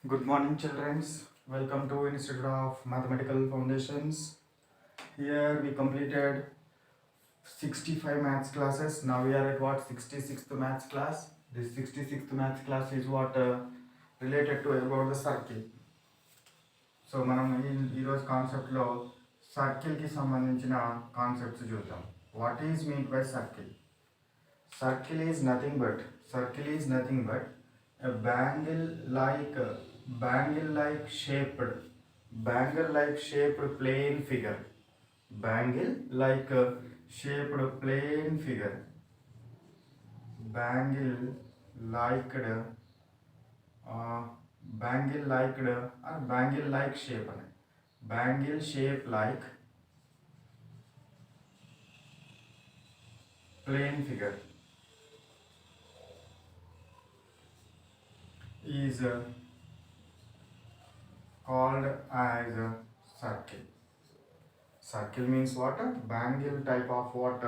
Good morning, children. Welcome to Institute of Mathematical Foundations. Here we completed 65 maths classes. Now we are at what 66th maths class. This 66th maths class is what related to about the circle. So మనం ఈరోజు కాన్సెప్ట్లో సర్కిల్కి సంబంధించిన concepts చూద్దాం. What is mean by circle? Circle is nothing but a bangle like shaped plane figure. Bangle like shaped plane figure. Bangle liked bangle liked or bangle like shape. Bangle shape like plane figure is called as a circle. Circle means what? Bangle type of what?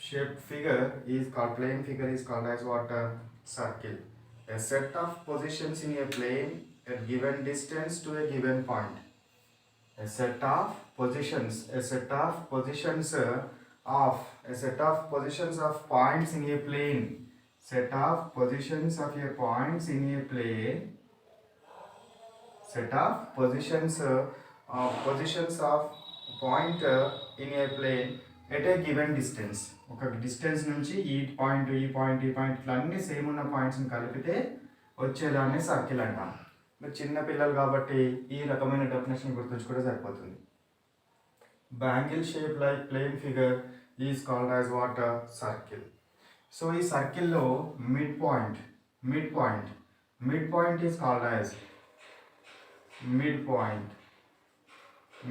Shaped figure is called, plane figure is called as what? Circle. A set of positions in a plane at given distance to a given point. A set of positions of points in a plane. Set of positions of a points in a plane. Set of positions of point in a plane at a given distance. ఒక distance నుంచి ఈ point ఇట్లా అన్ని same ఉన్న పాయింట్స్ని కలిపితే వచ్చేదాన్ని circle అంటాం. మీరు చిన్న పిల్లలు కాబట్టి ఈ రకమైన డెఫినేషన్ గుర్తుంచుకుంటే సరిపోతుంది. Bangle shape like plain figure is called as what? Circle. So ఈ సర్కిల్లో mid point is called as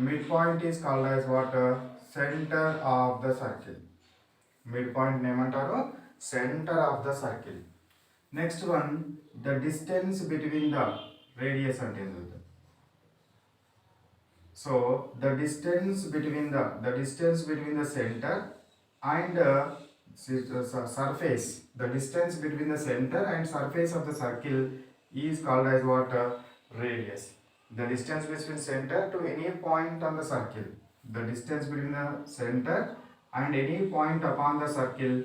midpoint is called as what? Center of the circle. Midpoint name antaro center of the circle. Next one, the distance between the radius ante enduta. So the distance between the center and surface, the distance between the center and surface of the circle is called as what? Radius. The distance between center to any point on the circle. The distance between the center and any point upon the circle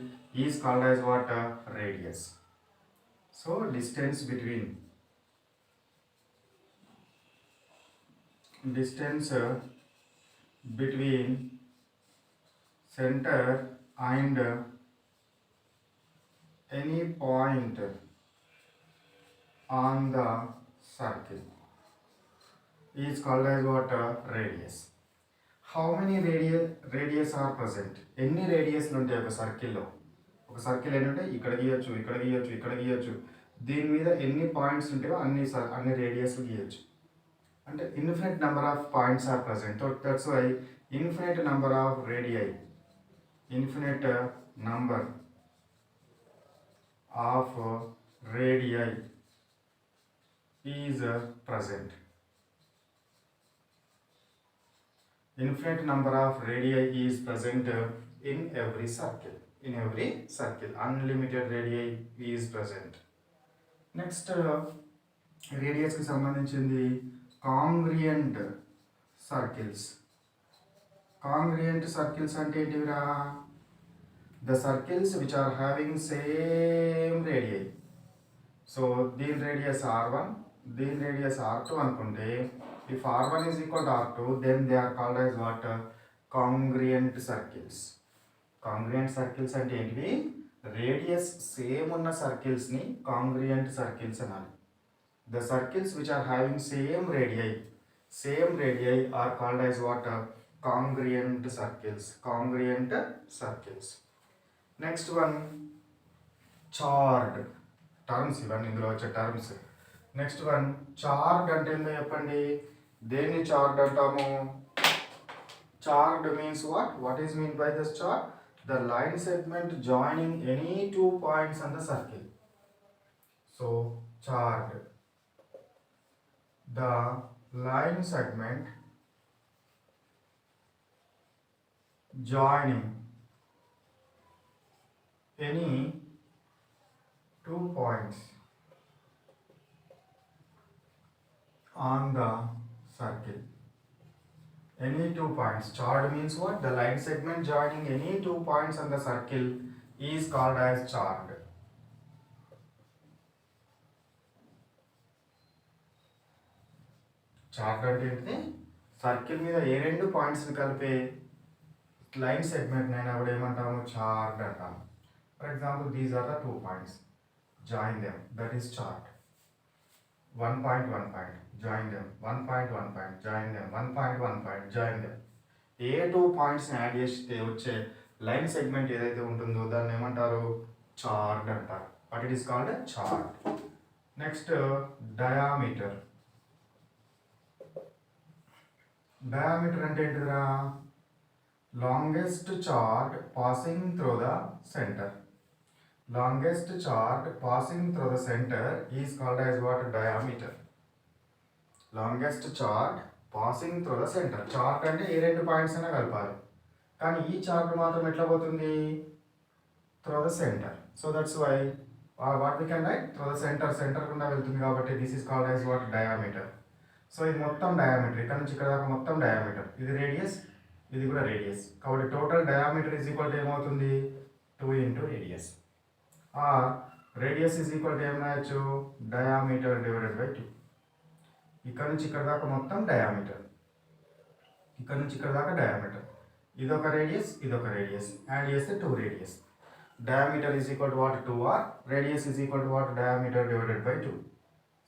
is called as what? Radius. So distance between center and any point on the circle is called as what? Radius. How many radius are present? ఎన్ని రేడియస్లు ఉంటాయి ఒక సర్కిల్లో? ఒక circle ఏంటంటే ఇక్కడ గీయచ్చు. దీని మీద ఎన్ని పాయింట్స్ ఉంటాయో అన్ని రేడియస్లు గీయచ్చు. అంటే infinite number of points are present. That's why infinite number of radii is present. Infinite number of radii is present in every circle. Unlimited radii is present. Next, radius ki sambandhinchindi congruent circles. Congruent circles ante entivira? The circles which are having same radii. So దీని radius R1, దీని radius R2 అనుకుంటే, if R1 is equal to R2, then they are called as what? Congruent circles. Congruent circles అంటే ఏంటివి? Radius same ఉన్న సర్కిల్స్ని congruent circles అనాలి. The circles which are having same radii are called as what? Congruent circles. Next one, chord. Terms ఇవన్నీ ఇందులో వచ్చే terms. Next one, chartered అంటే ఏంటో చెప్పండి. దేన్ని చార్డ్ అంటాము? Chartered means what is mean by this chartered? The line segment joining any two points on the circle. So chartered, the line segment joining any two points on the circle. Any 2 points. Chord means what? The line segment joining any 2 points on the circle is called as chord. Chart అంటే ఏంటిది? Circle మీద ఏ రెండు పాయింట్స్ని కలిపే line segment అయినా కూడా ఏమంటాము? Chord అంటాము. For example these are the 2 points, join them, that is chord. 1 point 1 point, join them. 1 point 1 point, join them. 1 point 1 point, join them. ఏ 2 పాయింట్స్ని యాడ్ చేస్తే వచ్చే లైన్ సెగ్మెంట్ ఏదైతే ఉంటుందో దాన్ని ఏమంటారు? చార్ట్ అంటారు. But it is called chord. Next diameter. Diameter అంటే ఏంటిదిరా? Longest chord passing through the centre. Longest chord passing through the center is called as what? Diameter. Longest chord passing through the center. Chart అంటే ఏ రెండు points అయినా కలపాలి, కానీ ఈ chart మాత్రం ఎట్లా పోతుంది? Through the centre. So that's why what we can write? Through the centre. Centre గుండా వెళ్తుంది కాబట్టి this is called as what? Diameter. So ఇది మొత్తం డయామీటర్, ఇక్కడ నుంచి ఇక్కడ దాకా మొత్తం డయామీటర్. ఇది రేడియస్, ఇది కూడా రేడియస్. కాబట్టి total diameter is equal to ఏమవుతుంది? 2 into radius. Or radius is equal to ఏం రాయొచ్చు? Diameter divided by 2. ఇక్కడ నుంచి ఇక్కడ దాకా మొత్తం డయామీటర్, ఇక్కడ నుంచి ఇక్కడ దాకా డయామీటర్. ఇదొక రేడియస్, ఇదొక రేడియస్, యాడ్ చేస్తే 2 radius. Diameter is equal to what? 2r. Radius is equal to what? Diameter divided by 2.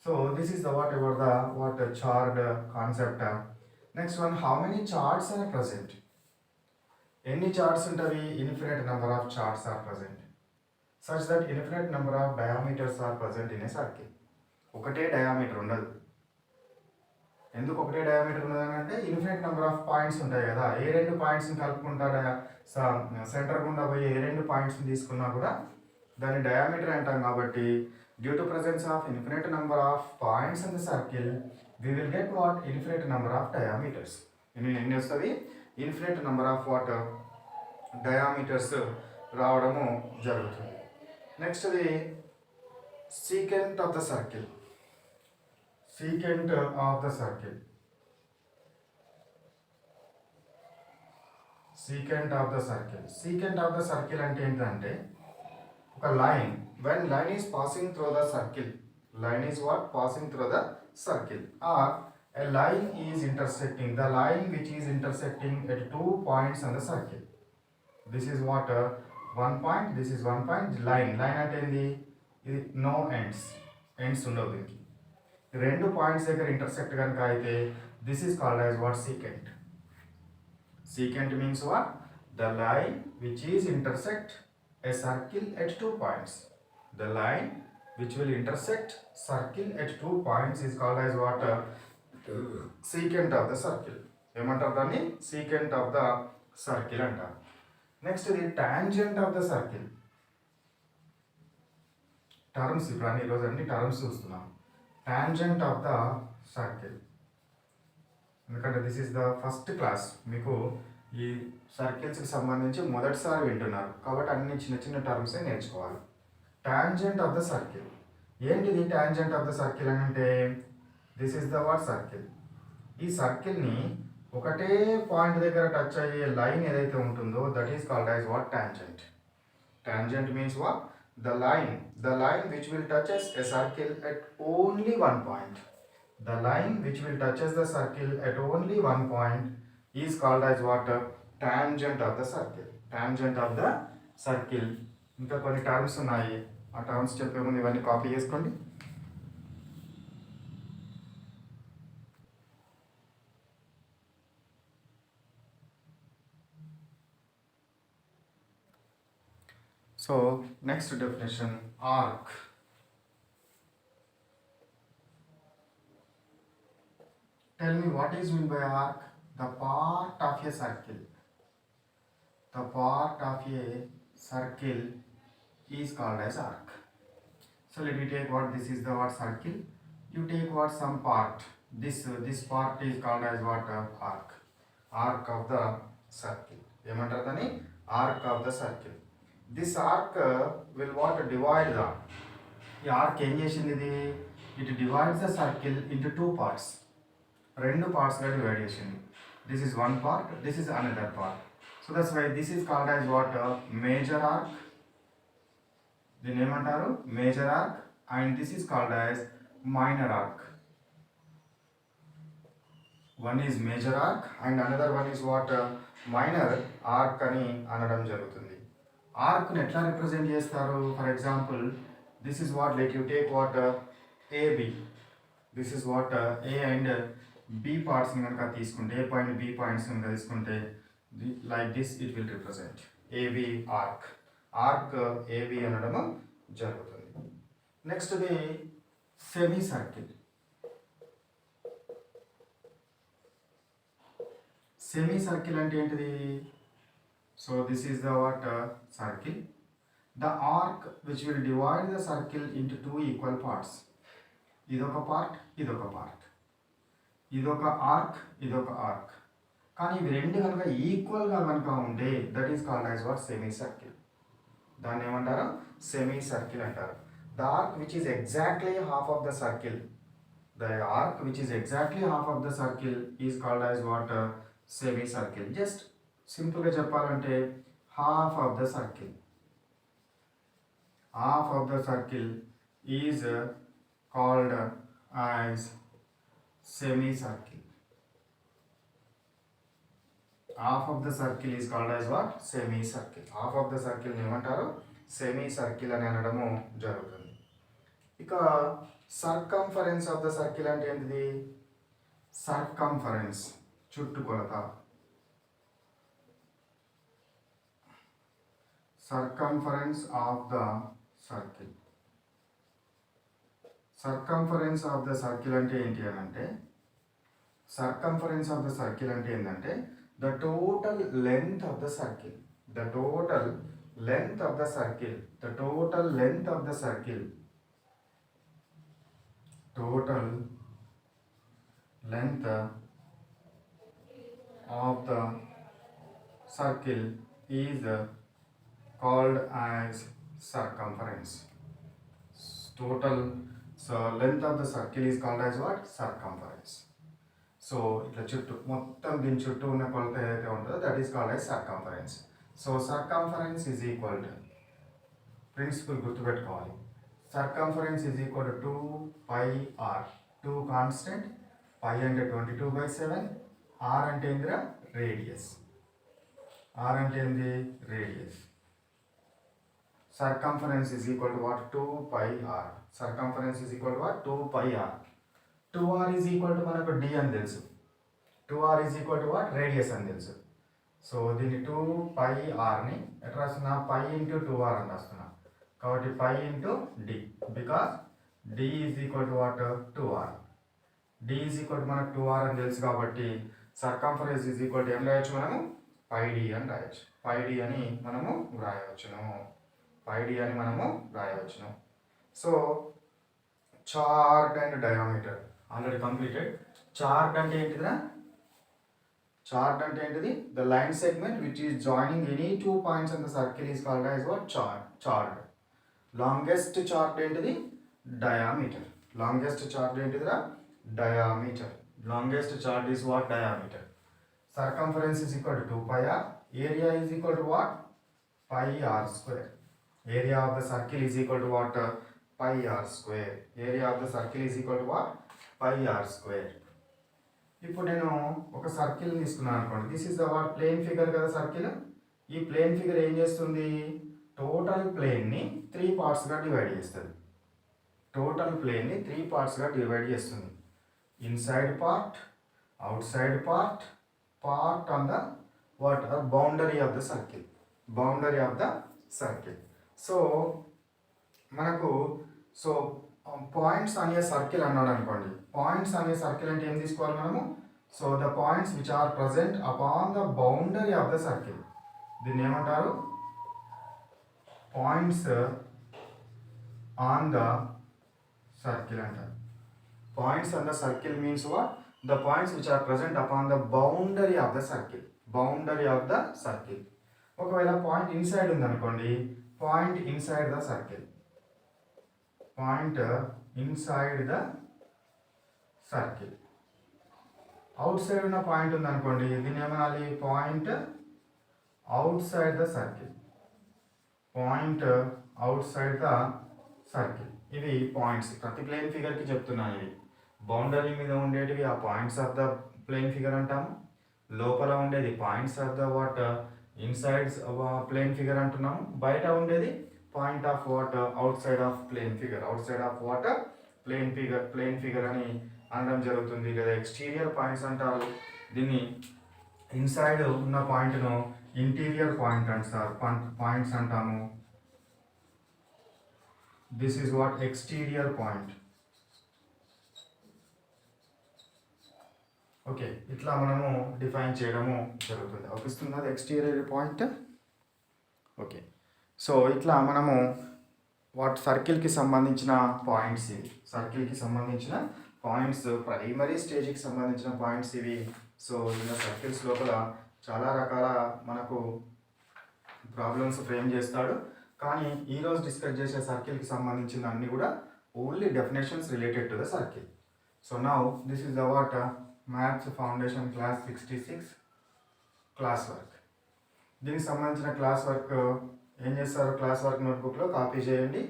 So this is the what ever the what chord concept. Next one, how many chords are present? ఎన్ని chords ఉంటుంది? Infinite number of chords are present such that infinite number of diameters are present in a circle. ఒకటే diameter ఉండదు. ఎందుకు ఒకటే diameter ఉండదని అంటే infinite number of points ఉంటాయి కదా. ఏ రెండు పాయింట్స్ని కలుపుకుంటా సెంటర్ గుండా పోయి ఏ రెండు పాయింట్స్ని తీసుకున్నా కూడా దాన్ని డయామీటర్ అంటాం. కాబట్టి due to presence of infinite number of points in the circle we will get what? Infinite number of diameters. ఎన్ని వస్తుంది? Infinite number of what? Diameters రావడము జరుగుతుంది. Next the secant of the circle. Secant of the circle. Secant of the circle. Secant of the circle అంటే ఏంటంటే ఒక line, when line is passing through the circle, line is what? Passing through the circle, or a line is intersecting, the line which is intersecting at 2 points on the circle. This is what? 1 point, this is 1 point. Line అంటే ఏంది? ఇది no ends ఉండవు దీనికి. రెండు points దగ్గర intersect కనుక అయితే this is called as what? Secant. Secant means what? The line which is intersect a circle at 2 points. The line which will intersect circle at 2 points is called as what? Secant of the circle. ఏమంటారు దాన్ని? Secant of the circle అంటారు. Next ఇది tangent of the circle. Terms ఇప్పుడు అన్ని ఈరోజు అన్ని terms చూస్తున్నాం. Tangent of the circle, ఎందుకంటే this is the first class, మీకు ఈ సర్కిల్స్కి సంబంధించి మొదటిసారి వింటున్నారు కాబట్టి అన్ని చిన్న చిన్న టర్మ్సే నేర్చుకోవాలి. టాంజెంట్ ఆఫ్ ద సర్కిల్ ఏంటిది? టాంజెంట్ ఆఫ్ ద సర్కిల్ అని అంటే this is the what? Circle. ఈ సర్కిల్ని ఒకటే పాయింట్ దగ్గర టచ్ అయ్యే లైన్ ఏదైతే ఉంటుందో that is called as what? Tangent. Tangent means what? The line which will touches a circle at only 1 point. The line which will touches the circle at only 1 point is called as what? Tangent of the circle. Tangent of the circle. ఇంకా కొన్ని terms ఉన్నాయి, ఆ terms చెప్పే ముందు ఇవన్నీ copy చేసుకోండి. So next definition, arc. Tell me what is meant by arc? The part of a circle. The part of a circle is called as arc. So let me take what? This is the what? Circle. You take what? Some part. This part is called as what? Arc. Arc of the circle. ఏమంటారు దాన్ని? Arc of the circle. This arc will what? Divide the. ఈ arc ఏం చేసింది? ఇది it divides the circle into 2 parts. రెండు పార్ట్స్గా divide చేసింది. This is one part, this is another part. So that's why this is called as what, major arc. దీన్ని ఏమంటారు, major arc. And this is called as minor arc. One is major arc and another one is what, minor arc అని అనడం జరుగుతుంది. ఆర్క్ని ఎట్లా represent చేస్తారు? For example this is what, like you take what, A B. This is what, A and B పార్ట్స్ని కనుక తీసుకుంటే, A point B points కనుక తీసుకుంటే, like this it will represent A B arc. Arc A B అనడం జరుగుతుంది. నెక్స్ట్ది సెమీ సర్కిల్. సెమీ సర్కిల్ అంటే ఏంటిది? So this is the what, circle. The arc which will divide the circle into two equal parts. ఇదొక part, ఇదొక part. ఇదొక arc, ఇదొక arc. కానీ ఇవి రెండు కనుక ఈక్వల్గా కనుక ఉంటే that is called as what, semi circle. దాన్ని ఏమంటారు? సెమీ సర్కిల్ అంటారు. The arc which is exactly half of the circle, the arc which is exactly half of the circle is called as what, semi circle. Just సింపుల్గా చెప్పాలంటే half of the circle, half of the circle is called as semicircle. Half of the circle is called as what, semicircle. Half of the circle ఏమంటారు, semicircle అని అనడము జరుగుతుంది. ఇక circumference of the circle అంటే ఏంటిది? Circumference, చుట్టుకొలత. Circumference of the circle. Circumference of the circle అంటే ఏంటి అని అంటే, సర్కంఫరెన్స్ ఆఫ్ ద సర్కిల్ అంటే ఏంటంటే the total length of the circle. The total length of the circle. The total length of the circle. Total length of the circle is called as circumference. Total length of the circle is called as what, circumference. So ఇట్లా చుట్టూ మొత్తం దీని చుట్టూ ఉన్న కొలత ఏదైతే ఉంటుందో that is called as circumference. So circumference is equal to, principle గుర్తుపెట్టుకోవాలి, circumference is equal to 2πr. 2 constant, π అంటే 22/7, r అంటే ఏంటిరా, రేడియస్. r అంటే ఏంది, radius. Circumference is equal to what, 2πr. Circumference is equal to what, 2πr. 2r is equal to మనకు d అని తెలుసు. 2r is equal to what, radius అని తెలుసు. సో దీన్ని 2πrని ఎట్లా రాస్తున్నా, π ఇంటూ 2r అని రాస్తున్నా. కాబట్టి π into d, because d is equal to what, 2r. d is equal to మనకు 2r అని తెలుసు కాబట్టి సర్కంఫరెన్స్ is equal to ఏం రాయొచ్చు మనము, πd అని రాయొచ్చు. πd అని మనము రాయవచ్చును. πd అని మనము రాయవచ్చును. So chord and diameter already completed. Chord అంటే ఏంటిదిరా, చార్ట్ అంటే ఏంటిది, the line segment which is joining any 2 points on the circle is called as what, chord. Longest chord ఏంటిది, డయామీటర్. లాంగెస్ట్ చార్ట్ ఏంటిదిరా, diameter. Longest chord is what, diameter. Circumference is equal to 2πr. Area is equal to what, πr square. Area of the circle is equal to what, pi r square. Area of the circle is equal to what, pi r square. ఇప్పుడు నేను ఒక circle తీసుకున్నాను అనుకోండి. This is the what, plane figure కదా circle. ఈ plane figure ఏం చేస్తుంది, total ప్లేన్ని 3 పార్ట్స్గా డివైడ్ చేస్తుంది. టోటల్ ప్లేన్ని 3 పార్ట్స్గా డివైడ్ చేస్తుంది. Inside part, outside part, part on the what, boundary of the circle. Boundary of the circle. So మనకు so points అనే సర్కిల్ అన్నాడు అనుకోండి. పాయింట్స్ అనే సర్కిల్ అంటే ఏం తీసుకోవాలి మనము, so the points which are present upon the boundary of the circle. దీన్ని ఏమంటారు, పాయింట్స్ ఆన్ ద సర్కిల్ అంటారు. Points on the circle means what, the points which are present upon the boundary of the circle. Boundary of the circle. ఒకవేళ point inside ఉందనుకోండి, point inside the circle. Point inside the circle. Outside ఉన్న point ఉందనుకోండి, దీన్ని ఏమనాలి? Point outside the circle. Point outside the circle. ఇవి points ప్రతి plane ఫిగర్కి చెప్తున్నాను. ఇవి బౌండరీ మీద ఉండేటివి ఆ points of the plane figure అంటాము. లోపల ఉండేది points of the what inside plane figure అంటున్నాము. బయట ఉండేది point of what outside of plane figure. Outside of what plane figure అని అనడం జరుగుతుంది. లేదా ఎక్స్టీరియర్ పాయింట్స్ అంటారు. దీన్ని ఇన్సైడ్ ఉన్న పాయింట్ను ఇంటీరియర్ పాయింట్ అంటారు, పాయింట్స్ అంటాము. This is what exterior point. Okay, ఇట్లా మనము డిఫైన్ చేయడము జరుగుతుంది. అవుపిస్తుంది అది ఎక్స్టీరియర్ పాయింట్. ఓకే, సో ఇట్లా మనము వాట్ సర్కిల్కి సంబంధించిన పాయింట్స్ ఇవి. సర్కిల్కి సంబంధించిన పాయింట్స్, ప్రైమరీ స్టేజ్కి సంబంధించిన పాయింట్స్ ఇవి. సో ఇలా సర్కిల్స్ లోపల చాలా రకాల మనకు ప్రాబ్లమ్స్ ఫ్రేమ్ చేస్తాడు. కానీ ఈరోజు డిస్కస్ చేసే సర్కిల్కి సంబంధించిన అన్నీ కూడా only definitions related to the circle. So now this is the what maths foundation class 66 class work. దీనికి సంబంధించిన క్లాస్ వర్క్ ఏం చేస్తారు? క్లాస్ వర్క్ నోట్బుక్లో కాపీ చేయండి.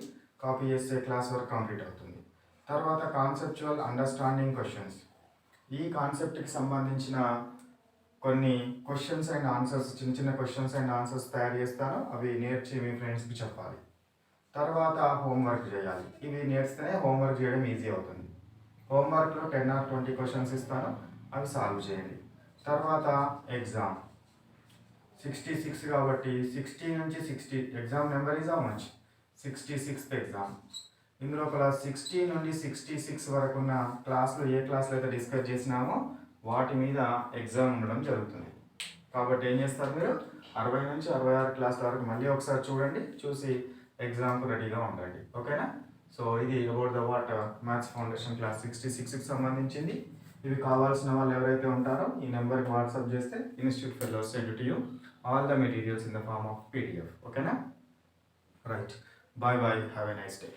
కాపీ చేస్తే క్లాస్ వర్క్ కంప్లీట్ అవుతుంది. తర్వాత కాన్సెప్చువల్ అండర్స్టాండింగ్ క్వశ్చన్స్. ఈ కాన్సెప్ట్కి సంబంధించిన కొన్ని క్వశ్చన్స్ అండ్ ఆన్సర్స్, చిన్న చిన్న క్వశ్చన్స్ అండ్ ఆన్సర్స్ తయారు చేస్తాను. అవి నేర్చి మీ ఫ్రెండ్స్కి చెప్పాలి. తర్వాత హోంవర్క్ చేయాలి. ఇవి నేర్స్తేనే హోంవర్క్ చేయడం ఈజీ అవుతుంది. హోంవర్క్లో 10 or 20 క్వశ్చన్స్ ఇస్తాను, అవి సాల్వ్ చేయండి. తర్వాత ఎగ్జామ్ 66 కాబట్టి 60 నుంచి 60 exam number is how much? 66th exam. ఇందులో 60 నుండి 66 వరకు ఉన్న క్లాసులు, ఏ క్లాసులు అయితే డిస్కస్ చేసినామో వాటి మీద ఎగ్జామ్ ఉండడం జరుగుతుంది. కాబట్టి ఏం చేస్తారు మీరు? 60 నుంచి 66 క్లాసుల వరకు మళ్ళీ ఒకసారి చూడండి, చూసి ఎగ్జామ్కు రెడీగా ఉండండి. ఓకేనా? సో ఇది about the what maths foundation class 66కి సంబంధించింది. ఇవి కావాల్సిన వాళ్ళు ఎవరైతే ఉంటారో ఈ నెంబర్కి వాట్సాప్ చేస్తే institute fellows send to you all the materials in the form of PDF. ఓకేనా? Right, bye bye, have a nice day.